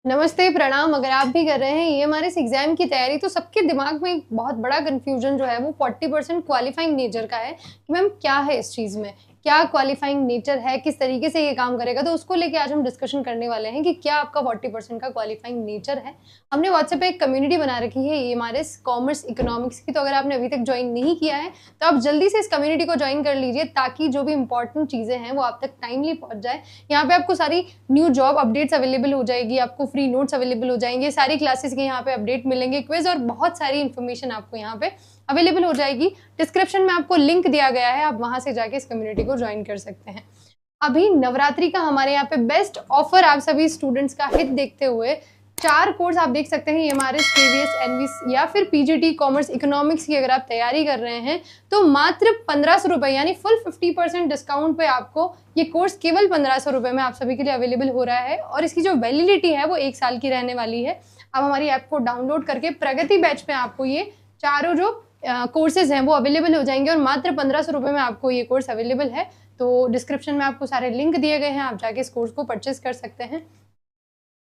नमस्ते, प्रणाम। अगर आप भी कर रहे हैं ईएमआरएस एग्ज़ाम की तैयारी तो सबके दिमाग में एक बहुत बड़ा कन्फ्यूज़न जो है वो 40% क्वालिफाइंग नेचर का है कि मैम क्या है इस चीज़ में? क्या क्वालिफाइंग नेचर है? किस तरीके से ये काम करेगा? तो उसको लेके आज हम डिस्कशन करने वाले हैं कि क्या आपका 40% का क्वालिफाइंग नेचर है? हमने व्हाट्सएप पे एक कम्युनिटी बना रखी है ईएमआरएस कॉमर्स इकोनॉमिक्स की, तो अगर आपने अभी तक जॉइन नहीं किया है तो आप जल्दी से इस कम्युनिटी को जॉइन कर लीजिए ताकि जो भी इंपॉर्टेंट चीज़ें हैं वो आप तक टाइमली पहुँच जाए। यहाँ पे आपको सारी न्यू जॉब अपडेट्स अवेलेबल हो जाएगी, आपको फ्री नोट्स अवेलेबल हो जाएंगे, सारी क्लासेस के यहाँ पे अपडेट मिलेंगे, क्विज और बहुत सारी इन्फॉर्मेशन आपको यहाँ पे अवेलेबल हो जाएगी। डिस्क्रिप्शन में आपको लिंक दिया गया है, आप वहां से जाके इस कम्युनिटी को ज्वाइन कर सकते हैं। अभी नवरात्रि का हमारे यहाँ पे बेस्ट ऑफर आप सभी स्टूडेंट्स का हित देखते हुए 4 कोर्स आप देख सकते हैं ईएमआरएस, केवीएस, एनवीएस या फिर पीजीटी कॉमर्स इकोनॉमिक्स की अगर आप तैयारी कर रहे हैं तो मात्र 1500 रुपए यानी फुल 50% डिस्काउंट पे आपको ये कोर्स केवल 1500 रुपए में आप सभी के लिए अवेलेबल हो रहा है और इसकी जो वैलिडिटी है वो 1 साल की रहने वाली है। आप हमारी ऐप को डाउनलोड करके प्रगति बैच में आपको ये चारों जो कोर्सेज हैं वो अवेलेबल हो जाएंगे और मात्र 1500 रुपए में आपको ये कोर्स अवेलेबल है। तो डिस्क्रिप्शन में आपको सारे लिंक दिए गए हैं, आप जाके इस कोर्स को परचेज कर सकते हैं।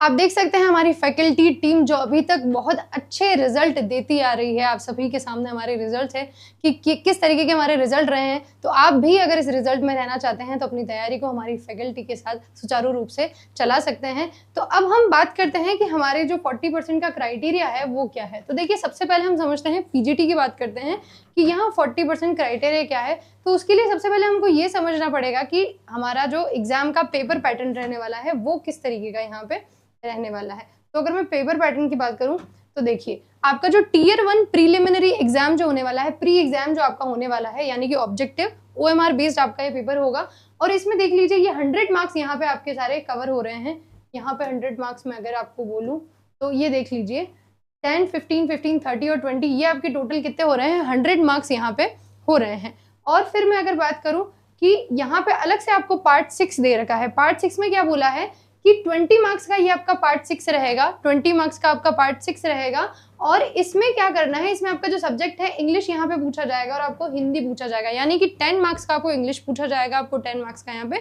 आप देख सकते हैं हमारी फैकल्टी टीम जो अभी तक बहुत अच्छे रिजल्ट देती आ रही है। आप सभी के सामने हमारे रिजल्ट है कि किस तरीके के हमारे रिजल्ट रहे हैं। तो आप भी अगर इस रिजल्ट में रहना चाहते हैं तो अपनी तैयारी को हमारी फैकल्टी के साथ सुचारू रूप से चला सकते हैं। तो अब हम बात करते हैं कि हमारे जो 40% का क्राइटेरिया है वो क्या है। तो देखिए, सबसे पहले हम समझते हैं पीजीटी की बात करते हैं कि यहाँ 40% क्राइटेरिया क्या है। तो उसके लिए सबसे पहले हमको ये समझना पड़ेगा कि हमारा जो एग्जाम का पेपर पैटर्न रहने वाला है वो किस तरीके का यहाँ पे रहने वाला है। तो अगर मैं पेपर पैटर्न की बात करूं तो देखिए, आपका जो टियर 1 प्रीलिमिनरी एग्जाम जो होने वाला है, प्री एग्जाम जो आपका होने वाला है यानी कि ऑब्जेक्टिव ओएमआर बेस्ड आपका ये पेपर होगा। और इसमें देख लीजिए ये 100 मार्क्स यहाँ पे आपके सारे कवर हो रहे हैं। यहाँ पे 100 मार्क्स में अगर आपको बोलूँ तो ये देख लीजिए 10, 15, 15, 30 और 20 ये आपके टोटल कितने हो रहे हैं, 100 मार्क्स यहाँ पे हो रहे हैं। और फिर मैं अगर बात करूँ कि यहाँ पे अलग से आपको पार्ट 6 दे रखा है। पार्ट 6 में क्या बोला है कि 20 मार्क्स का ये आपका पार्ट 6 रहेगा, 20 मार्क्स का आपका पार्ट 6 रहेगा। और इसमें क्या करना है, इसमें आपका जो सब्जेक्ट है इंग्लिश यहाँ पे पूछा जाएगा और आपको हिंदी पूछा जाएगा, यानी कि 10 मार्क्स का आपको इंग्लिश पूछा जाएगा, आपको 10 मार्क्स का यहाँ पे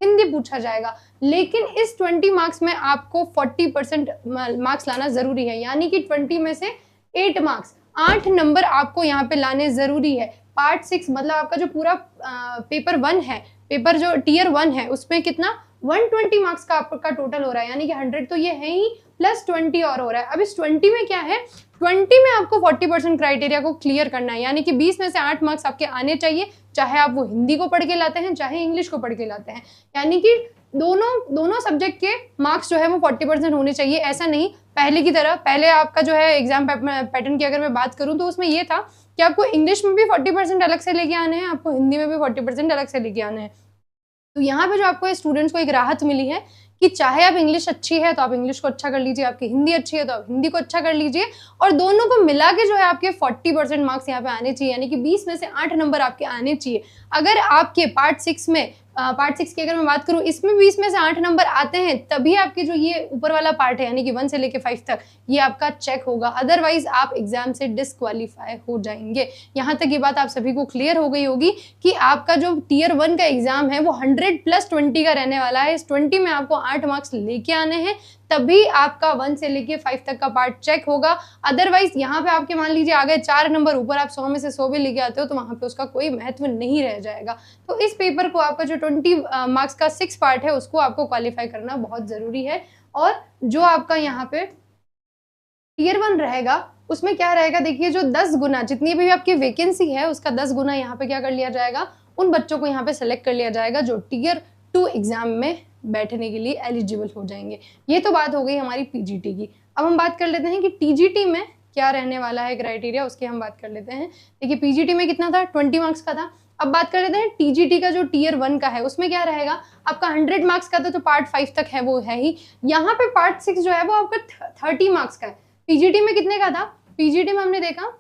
हिंदी पूछा जाएगा। लेकिन इस 20 मार्क्स में आपको 40% मार्क्स लाना जरूरी है, यानी कि 20 में से 8 मार्क्स, 8 नंबर आपको यहाँ पे लाने जरूरी है। पार्ट 6 मतलब आपका जो पूरा पेपर 1 है, पेपर जो टियर 1 है उसमें कितना 120 मार्क्स का आपका टोटल हो रहा है, यानी कि 100 तो ये है ही प्लस 20 और हो रहा है। अब इस 20 में क्या है, 20 में आपको 40% क्राइटेरिया को क्लियर करना है, यानी कि 20 में से 8 मार्क्स आपके आने चाहिए, चाहे आप वो हिंदी को पढ़ के लाते हैं चाहे इंग्लिश को पढ़ के लाते हैं। यानी कि दोनों सब्जेक्ट के मार्क्स जो है वो 40% होने चाहिए। ऐसा नहीं पहले की तरह, पहले आपका जो है एग्जाम पैटर्न की अगर मैं बात करूं तो उसमें ये था कि आपको इंग्लिश में भी 40% अलग से लेके आने हैं, आपको हिंदी में भी 40% अलग से लेके आने हैं। तो यहाँ पे जो आपको स्टूडेंट्स को एक राहत मिली है कि चाहे आप इंग्लिश अच्छी है तो आप इंग्लिश को अच्छा कर लीजिए, आपकी हिंदी अच्छी है तो आप हिंदी को अच्छा कर लीजिए, और दोनों को मिला के जो है आपके 40% मार्क्स यहाँ पे आने चाहिए, यानी कि 20 में से 8 नंबर आपके आने चाहिए। अगर आपके पार्ट 6 में पार्ट 6 की अगर मैं बात करूं इसमें 20 में से 8 नंबर आते हैं तभी आपके जो ये ऊपर वाला पार्ट है यानी कि 1 से लेके 5 तक ये आपका चेक होगा, अदरवाइज आप एग्जाम से डिस्क्वालीफाई हो जाएंगे। यहाँ तक ये बात आप सभी को क्लियर हो गई होगी कि आपका जो टियर 1 का एग्जाम है वो 100 + 20 का रहने वाला है। इस 20 में आपको 8 मार्क्स लेके आने हैं तभी आपका 1 से लेके 5 तक का पार्ट चेक होगा। अदरवाइज यहाँ पे आपके मान लीजिए आ गए 4 नंबर ऊपर, आप 100 में से 100 भी लेके आते हो तो वहां पे उसका कोई महत्व नहीं रह जाएगा। तो इस पेपर को आपका जो 20 मार्क्स का 6 पार्ट है उसको आपको क्वालिफाई करना बहुत जरूरी है। और जो आपका यहाँ पे टियर 1 रहेगा उसमें क्या रहेगा, देखिए जो 10 गुना जितनी भी आपकी वैकेंसी है उसका 10 गुना यहाँ पे क्या कर लिया जाएगा, उन बच्चों को यहाँ पे सेलेक्ट कर लिया जाएगा जो टियर 2 एग्जाम में बैठने के लिए एलिजिबल हो जाएंगे। ये तो बात हो गई हमारी पीजीटी की। अब हम बात कर लेते हैं कि टीजीटी में क्या रहने वाला है क्राइटेरिया, उसकी हम बात कर लेते हैं। देखिए पीजीटी में कितना था, 20 मार्क्स का था। अब बात कर लेते हैं टीजीटी का जो टियर 1 का है उसमें क्या रहेगा, आपका 100 मार्क्स का था तो पार्ट 5 तक है वो है ही। यहाँ पे पार्ट 6 जो है वो आपका 30 मार्क्स का है। पीजीटी में कितने का था, पीजीटी में हमने देखा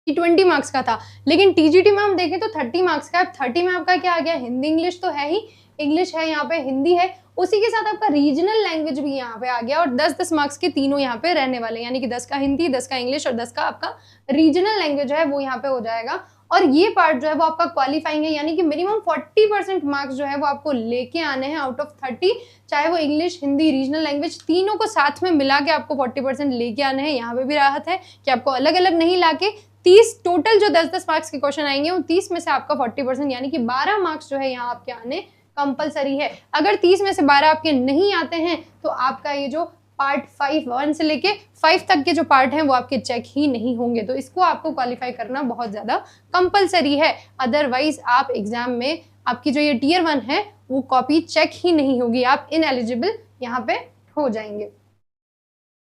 कि 20 मार्क्स का था, लेकिन टीजीटी में हम देखें तो 30 मार्क्स का है। 30 में आपका क्या आ गया, हिंदी इंग्लिश तो है ही, इंग्लिश है यहाँ पे, हिंदी है, उसी के साथ आपका रीजनल लैंग्वेज भी यहाँ पे आ गया और 10-10 मार्क्स के तीनों यहाँ पे रहने वाले, यानी कि 10 का हिंदी, 10 का इंग्लिश और 10 का आपका रीजनल लैंग्वेज है वो यहाँ पे हो जाएगा। और ये पार्ट जो है वो आपका क्वालिफाइंग है, यानी कि मिनिमम 40% मार्क्स जो है वो आपको लेके आने हैं आउट ऑफ 30, चाहे वो इंग्लिश, हिंदी, रीजनल लैंग्वेज तीनों को साथ में मिला के आपको 40% लेके आने हैं। यहाँ पे भी राहत है कि आपको अलग अलग नहीं लाके 30 टोटल जो 10-10 मार्क्स के क्वेश्चन आएंगे उन 30 में से आपका 40% यानी कि 12 मार्क्स जो है यहाँ आपके आने कंपलसरी है। अगर 30 में से 12 आपके नहीं आते हैं तो आपका ये जो पार्ट 1 से लेके 5 तक के जो पार्ट हैं वो आपके चेक ही नहीं होंगे। तो इसको आपको क्वालिफाई करना बहुत ज़्यादा कंपलसरी है, अदरवाइज आप एग्जाम में आपकी जो ये टियर 1 है वो कॉपी चेक ही नहीं होगी, आप इनएलिजिबल यहाँ पे हो जाएंगे।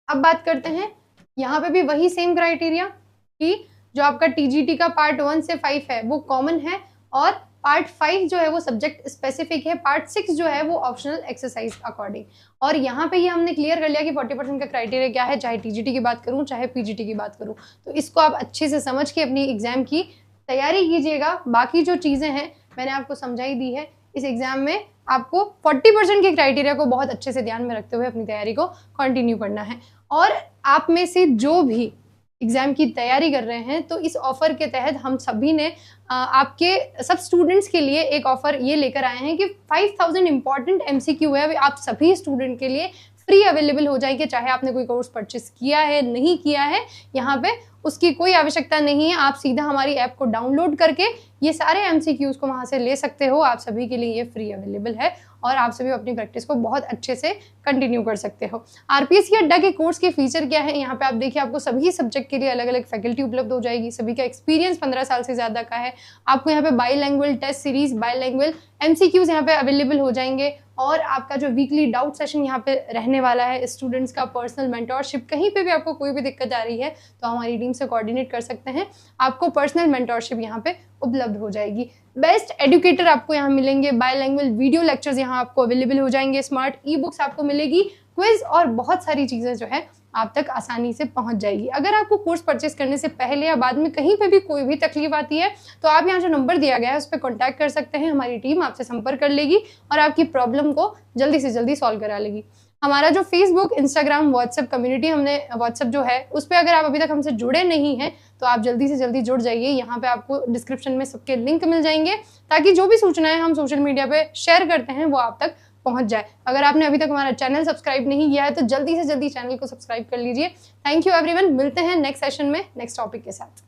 अब बात करते हैं यहाँ पे भी वही सेम क्राइटेरिया कि जो आपका टीजीटी का पार्ट 1 से 5 है वो कॉमन है और पार्ट 5 जो है वो सब्जेक्ट स्पेसिफिक है, पार्ट 6 जो है वो ऑप्शनल एक्सरसाइज अकॉर्डिंग। और यहाँ पे ये हमने क्लियर कर लिया कि 40% का क्राइटेरिया क्या है, चाहे टीजीटी की बात करूँ चाहे पीजीटी की बात करूँ। तो इसको आप अच्छे से समझ के अपनी एग्जाम की तैयारी कीजिएगा। बाकी जो चीज़ें हैं मैंने आपको समझाई दी है। इस एग्जाम में आपको 40% के क्राइटेरिया को बहुत अच्छे से ध्यान में रखते हुए अपनी तैयारी को कंटिन्यू करना है। और आप में से जो भी एग्जाम की तैयारी कर रहे हैं तो इस ऑफर के तहत हम सभी ने आपके सब स्टूडेंट्स के लिए एक ऑफर ये लेकर आए हैं कि 5000 इंपॉर्टेंट एमसीक्यू है आप सभी स्टूडेंट के लिए फ्री अवेलेबल हो जाएंगे, चाहे आपने कोई कोर्स परचेस किया है नहीं किया है, यहाँ पे उसकी कोई आवश्यकता नहीं है। आप सीधा हमारी ऐप को डाउनलोड करके ये सारे एमसीक्यूज को वहाँ से ले सकते हो। आप सभी के लिए ये फ्री अवेलेबल है और आप सभी अपनी प्रैक्टिस को बहुत अच्छे से कंटिन्यू कर सकते हो। आरपीएससी अड्डा के कोर्स के फीचर क्या है, यहाँ पे आप देखिए आपको सभी सब्जेक्ट के लिए अलग अलग फैकल्टी उपलब्ध हो जाएगी, सभी का एक्सपीरियंस 15 साल से ज़्यादा का है। आपको यहाँ पे बाईलैंग्वेज टेस्ट सीरीज, बाईलैंग्वेज एमसीक्यूज यहाँ पे अवेलेबल हो जाएंगे और आपका जो वीकली डाउट सेशन यहाँ पे रहने वाला है, स्टूडेंट्स का पर्सनल मेंटोरशिप, कहीं पे भी आपको कोई भी दिक्कत आ रही है तो हमारी टीम से कोऑर्डिनेट कर सकते हैं, आपको पर्सनल मेंटोरशिप यहाँ पे उपलब्ध हो जाएगी। बेस्ट एजुकेटर आपको यहाँ मिलेंगे, बाईलैंग्वेज वीडियो लेक्चर्स यहाँ आपको अवेलेबल हो जाएंगे, स्मार्ट ई बुक्स आपको मिलेगी, क्विज और बहुत सारी चीज़ें जो है आप तक आसानी से पहुंच जाएगी। अगर आपको कोर्स परचेस करने से पहले या बाद में कहीं पे भी कोई भी तकलीफ आती है तो आप यहाँ जो नंबर दिया गया है उस पर कॉन्टैक्ट कर सकते हैं, हमारी टीम आपसे संपर्क कर लेगी और आपकी प्रॉब्लम को जल्दी से जल्दी सॉल्व करा लेगी। हमारा जो फेसबुक, इंस्टाग्राम, व्हाट्सएप कम्युनिटी हमने व्हाट्सएप जो है उस पर अगर आप अभी तक हमसे जुड़े नहीं हैं तो आप जल्दी से जल्दी जुड़ जाइए। यहाँ पे आपको डिस्क्रिप्शन में सबके लिंक मिल जाएंगे ताकि जो भी सूचनाएं हम सोशल मीडिया पे शेयर करते हैं वो आप तक पहुंच जाए। अगर आपने अभी तक हमारा चैनल सब्सक्राइब नहीं किया है तो जल्दी से जल्दी चैनल को सब्सक्राइब कर लीजिए। थैंक यू एवरीवन, मिलते हैं नेक्स्ट सेशन में नेक्स्ट टॉपिक के साथ।